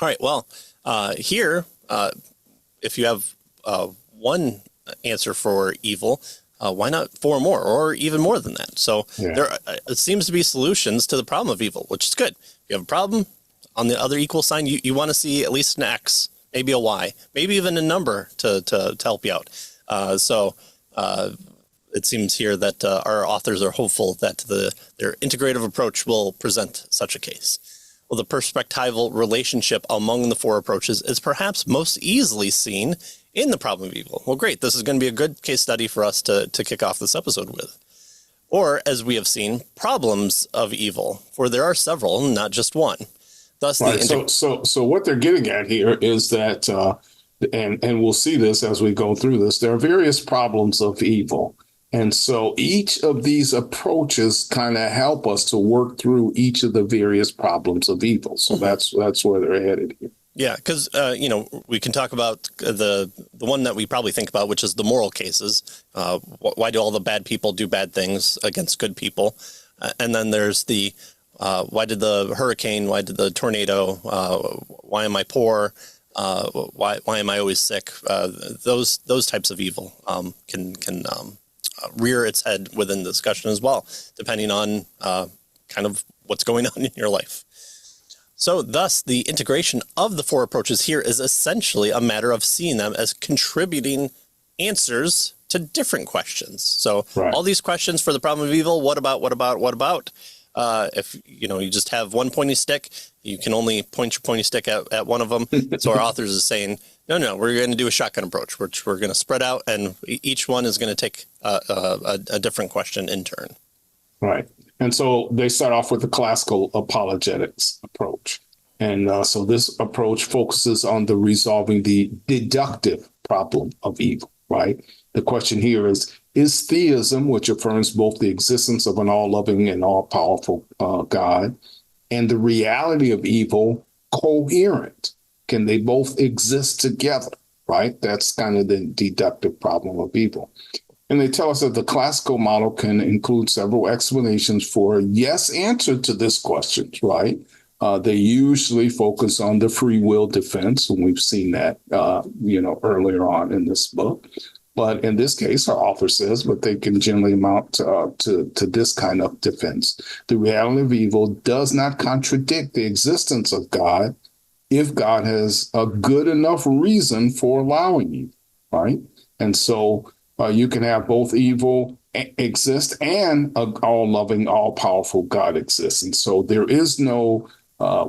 All right. Well, here, if you have one answer for evil, why not four more or even more than that? So Yeah. there it seems to be solutions to the problem of evil, which is good. If you have a problem on the other equal sign, you want to see at least an X, maybe a Y, maybe even a number to help you out. So it seems here that our authors are hopeful that their integrative approach will present such a case. Well, the perspectival relationship among the four approaches is perhaps most easily seen in the problem of evil. Well, great. This is going to be a good case study for us to kick off this episode with. Or, as we have seen, problems of evil, for there are several, not just one. Thus, Right. So what they're getting at here is that, and we'll see this as we go through this, there are various problems of evil. And so each of these approaches kind of help us to work through each of the various problems of evil. So that's where they're headed here. yeah, because we can talk about the one that we probably think about, which is the moral cases. Why do all the bad people do bad things against good people? And then there's the why did the hurricane? Why did the tornado? Why am I poor? Why am I always sick? Those types of evil can rear its head within the discussion as well, depending on kind of what's going on in your life. So thus, the integration of the four approaches here is essentially a matter of seeing them as contributing answers to different questions. So Right. all these questions for the problem of evil, what about, what about, what about? If you just have one pointy stick, you can only point your pointy stick at one of them. So our authors is saying, no, we're going to do a shotgun approach, which we're going to spread out, and each one is going to take a different question in turn. Right. And so they start off with the classical apologetics approach. And so this approach focuses on the resolving the deductive problem of evil, right? The question here is theism, which affirms both the existence of an all-loving and all-powerful God, and the reality of evil coherent? Can they both exist together, right? That's kind of the deductive problem of evil. And they tell us that the classical model can include several explanations for yes answer to this question, right? They usually focus on the free will defense, and we've seen that, earlier on in this book. But in this case, our author says, but they can generally amount to this kind of defense. The reality of evil does not contradict the existence of God if God has a good enough reason for allowing you, right? And so you can have both evil exist and an all-loving, all-powerful God exists. And so there is no,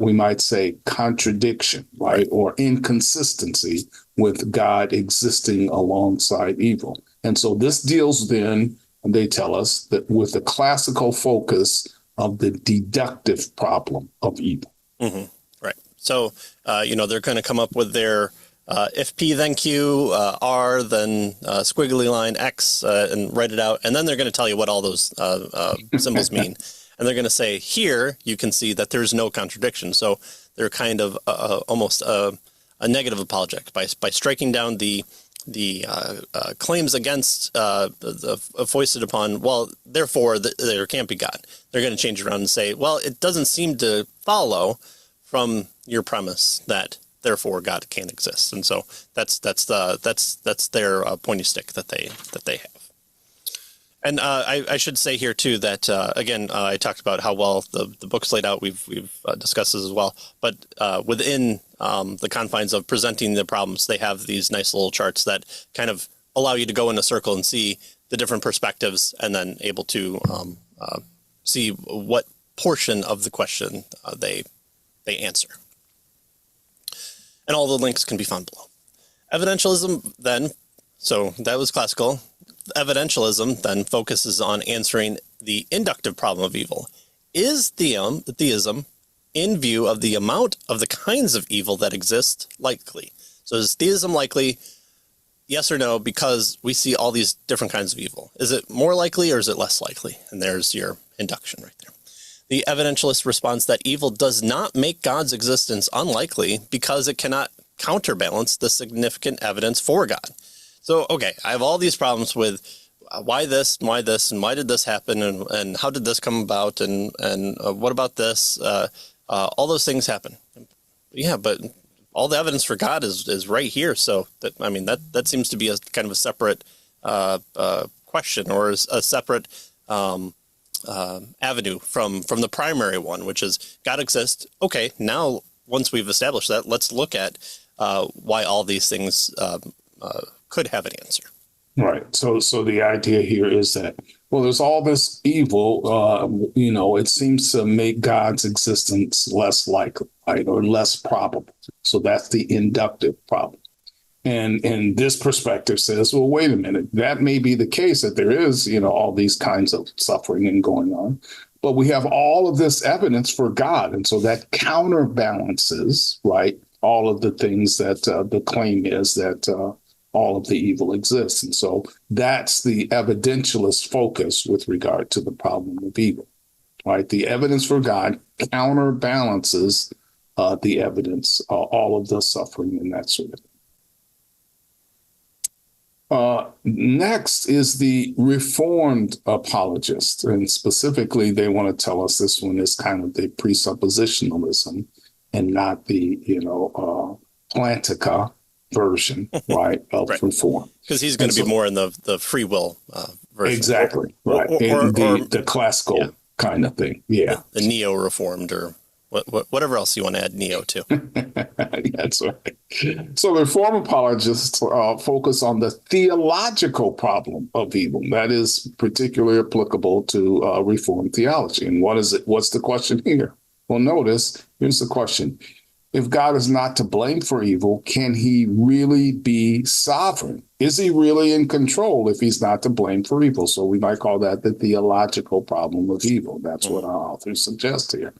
we might say, contradiction, right, or inconsistency with God existing alongside evil. And so this deals then, they tell us, that with the classical focus of the deductive problem of evil. Mm-hmm. Right. So, they're going to come up with their if P then Q, R then squiggly line X, and write it out. And then they're going to tell you what all those symbols mean. And they're going to say, here you can see that there's no contradiction. So they're kind of almost a negative apologetic by striking down the claims against foisted upon, well, therefore there can't be God. They're going to change it around and say, well, it doesn't seem to follow from your premise that therefore God can't exist. And so that's their pointy stick that they have. And I should say here too that again I talked about how well the book's laid out. We've discussed this as well. But within the confines of presenting the problems, they have these nice little charts that kind of allow you to go in a circle and see the different perspectives, and then able to see what portion of the question they answer. And all the links can be found below. Evidentialism then, so that was classical. Evidentialism then focuses on answering the inductive problem of evil. Is theism, in view of the amount of the kinds of evil that exist, likely? So is theism likely? Yes or no, because we see all these different kinds of evil. Is it more likely or is it less likely? And there's your induction right there. The evidentialist responds that evil does not make God's existence unlikely because it cannot counterbalance the significant evidence for God. So, okay, I have all these problems with why this, and why did this happen, and how did this come about, and what about this? All those things happen. Yeah, but all the evidence for God is right here. So that seems to be a kind of a separate question, or a separate avenue from the primary one, which is God exists. Okay, now once we've established that, let's look at why all these things could have an answer. Right. So the idea here is that, well, there's all this evil, it seems to make God's existence less likely, right, or less probable. So that's the inductive problem. And this perspective says, well, wait a minute, that may be the case, that there is, all these kinds of suffering and going on, but we have all of this evidence for God. And so that counterbalances, right, all of the things that the claim is that all of the evil exists. And so that's the evidentialist focus with regard to the problem of evil, right? The evidence for God counterbalances the evidence, all of the suffering and that sort of thing. Next is the Reformed apologist. And specifically, they want to tell us this one is kind of the presuppositionalism and not the, Plantica version, right, of Right. Reform. Because he's going to be more in the free will version. Exactly, right. In the classical kind of thing. Yeah. The neo-reformed, or whatever else you want to add neo to. That's right. So the Reform apologists focus on the theological problem of evil. That is particularly applicable to Reformed theology. And what is it? What's the question here? Well, notice, here's the question. If God is not to blame for evil, can he really be sovereign? Is he really in control if he's not to blame for evil? So we might call that the theological problem of evil. That's what our authors suggest here.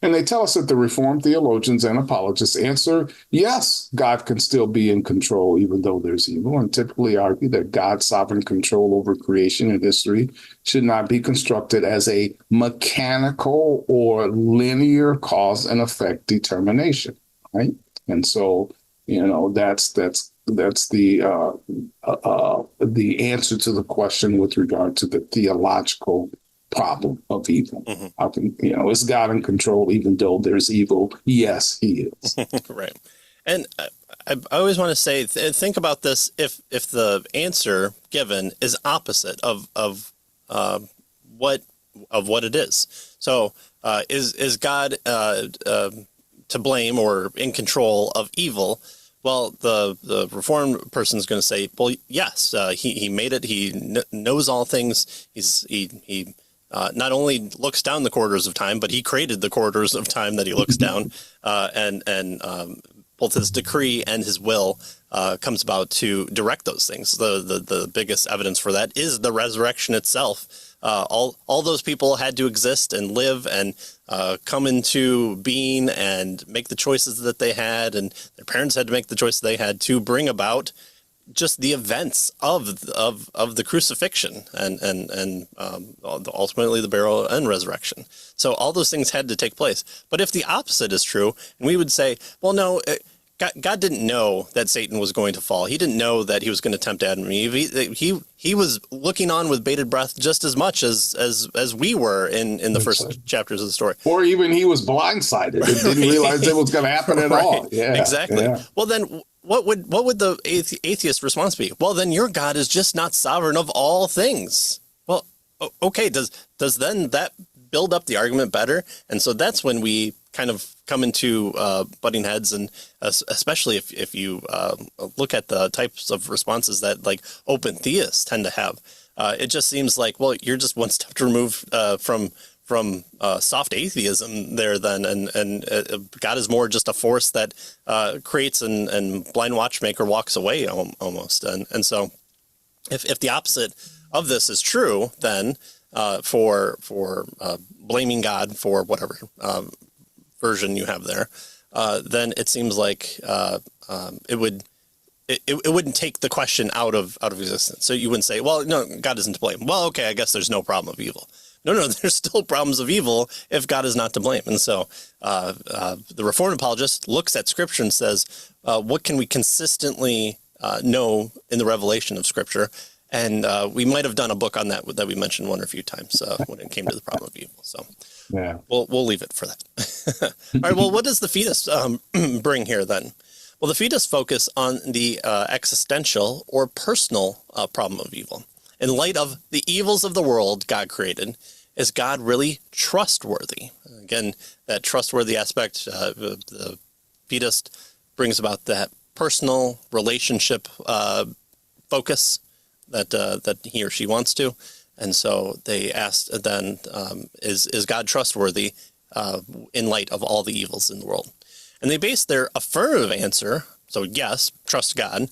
And they tell us that the Reformed theologians and apologists answer, yes, God can still be in control even though there's evil, and typically argue that God's sovereign control over creation and history should not be constructed as a mechanical or linear cause and effect determination, right? And so, that's the answer to the question with regard to the theological problem of evil. How can, is God in control even though there's evil? Yes, he is. Right. And I always want to say, think about this. If the answer given is opposite of what it is. So is God to blame or in control of evil? Well, the Reformed person is going to say, well, yes, he made it. He knows all things. He not only looks down the corridors of time, but he created the corridors of time that he looks down, and both his decree and his will comes about to direct those things. The biggest evidence for that is the resurrection itself. All those people had to exist and live and come into being and make the choices that they had, and their parents had to make the choices they had to bring about just the events of the crucifixion and ultimately the burial and resurrection. So all those things had to take place. But if the opposite is true, and we would say, well, no, God didn't know that Satan was going to fall. He didn't know that he was going to tempt Adam and Eve. He was looking on with bated breath just as much as we were in the first chapters of the story. Or even he was blindsided and didn't realize it was going to happen at all. Yeah, exactly. Yeah. Well, then what would the atheist response be? Well, then your God is just not sovereign of all things. Well, okay. Does then that build up the argument better? And so that's when we kind of come into butting heads, and especially if you look at the types of responses that like open theists tend to have. It just seems like, well, you're just one step removed from soft atheism there then, and God is more just a force that creates and blind watchmaker walks away almost. And so if the opposite of this is true, then for blaming God for whatever version you have there, then it seems like it wouldn't take the question out of existence. So you wouldn't say, well, no, God isn't to blame. Well, okay, I guess there's no problem of evil. No, there's still problems of evil if God is not to blame. And so the Reformed apologist looks at Scripture and says, what can we consistently know in the revelation of Scripture? And we might have done a book on that we mentioned one or a few times when it came to the problem of evil. So Yeah. we'll leave it for that. All right. Well, what does the fetus bring here then? Well, the fetus focus on the existential or personal problem of evil. In light of the evils of the world God created, is God really trustworthy? Again, that trustworthy aspect, the fetus brings about that personal relationship focus that he or she wants to. And so they asked then, is God trustworthy in light of all the evils in the world? And they based their affirmative answer, so yes, trust God,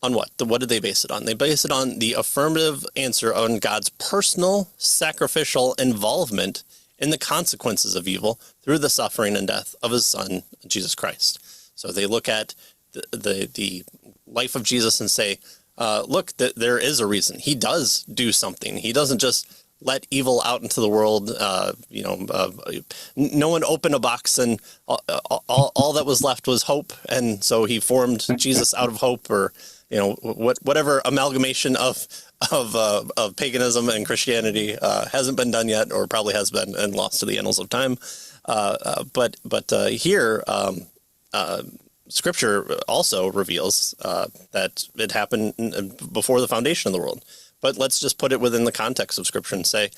on what? What did they base it on? They base it on the affirmative answer on God's personal sacrificial involvement in the consequences of evil through the suffering and death of his son, Jesus Christ. So they look at the life of Jesus and say, look, there is a reason. He does do something. He doesn't just let evil out into the world. No one opened a box and all that was left was hope. And so he formed Jesus out of hope, or, whatever amalgamation of paganism and Christianity hasn't been done yet, or probably has been and lost to the annals of time. But here, Scripture also reveals that it happened before the foundation of the world. But let's just put it within the context of Scripture and say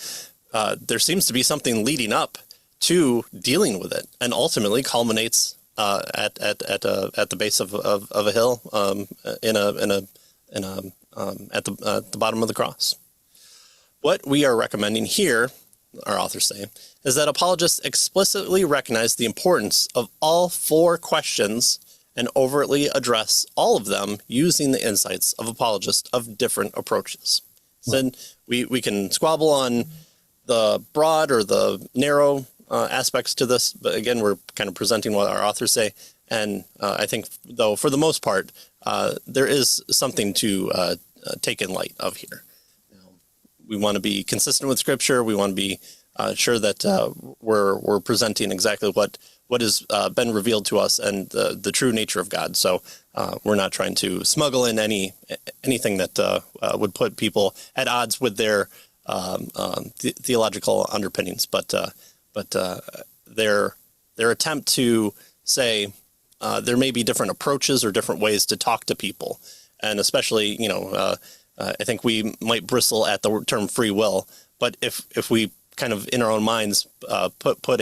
there seems to be something leading up to dealing with it, and ultimately culminates at the base of a hill at the bottom of the cross. What we are recommending here, our authors say, is that apologists explicitly recognize the importance of all four questions and overtly address all of them using the insights of apologists of different approaches. So then we can squabble on the broad or the narrow aspects to this, but again, we're kind of presenting what our authors say. And I think, though, for the most part, there is something to take in light of here. We want to be consistent with Scripture. We want to be sure that we're presenting exactly what has been revealed to us and the true nature of God. So we're not trying to smuggle in anything that would put people at odds with their theological underpinnings. But their attempt to say there may be different approaches or different ways to talk to people, and especially I think we might bristle at the term free will. But if we kind of in our own minds put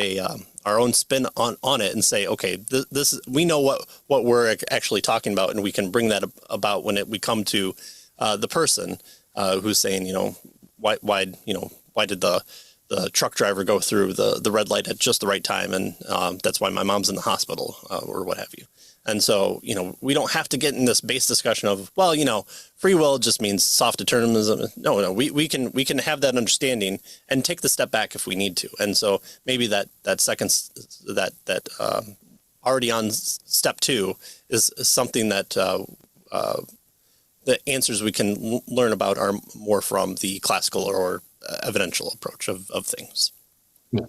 our own spin on it and say, okay, this we know what we're actually talking about, and we can bring that about when we come to the person who's saying, why did the truck driver go through the red light at just the right time, and that's why my mom's in the hospital, or what have you. And so, we don't have to get in this base discussion of, free will just means soft determinism. No, we can have that understanding and take the step back if we need to. And so maybe that already on step two is something that the answers we can learn about are more from the classical or evidential approach of things. Yeah.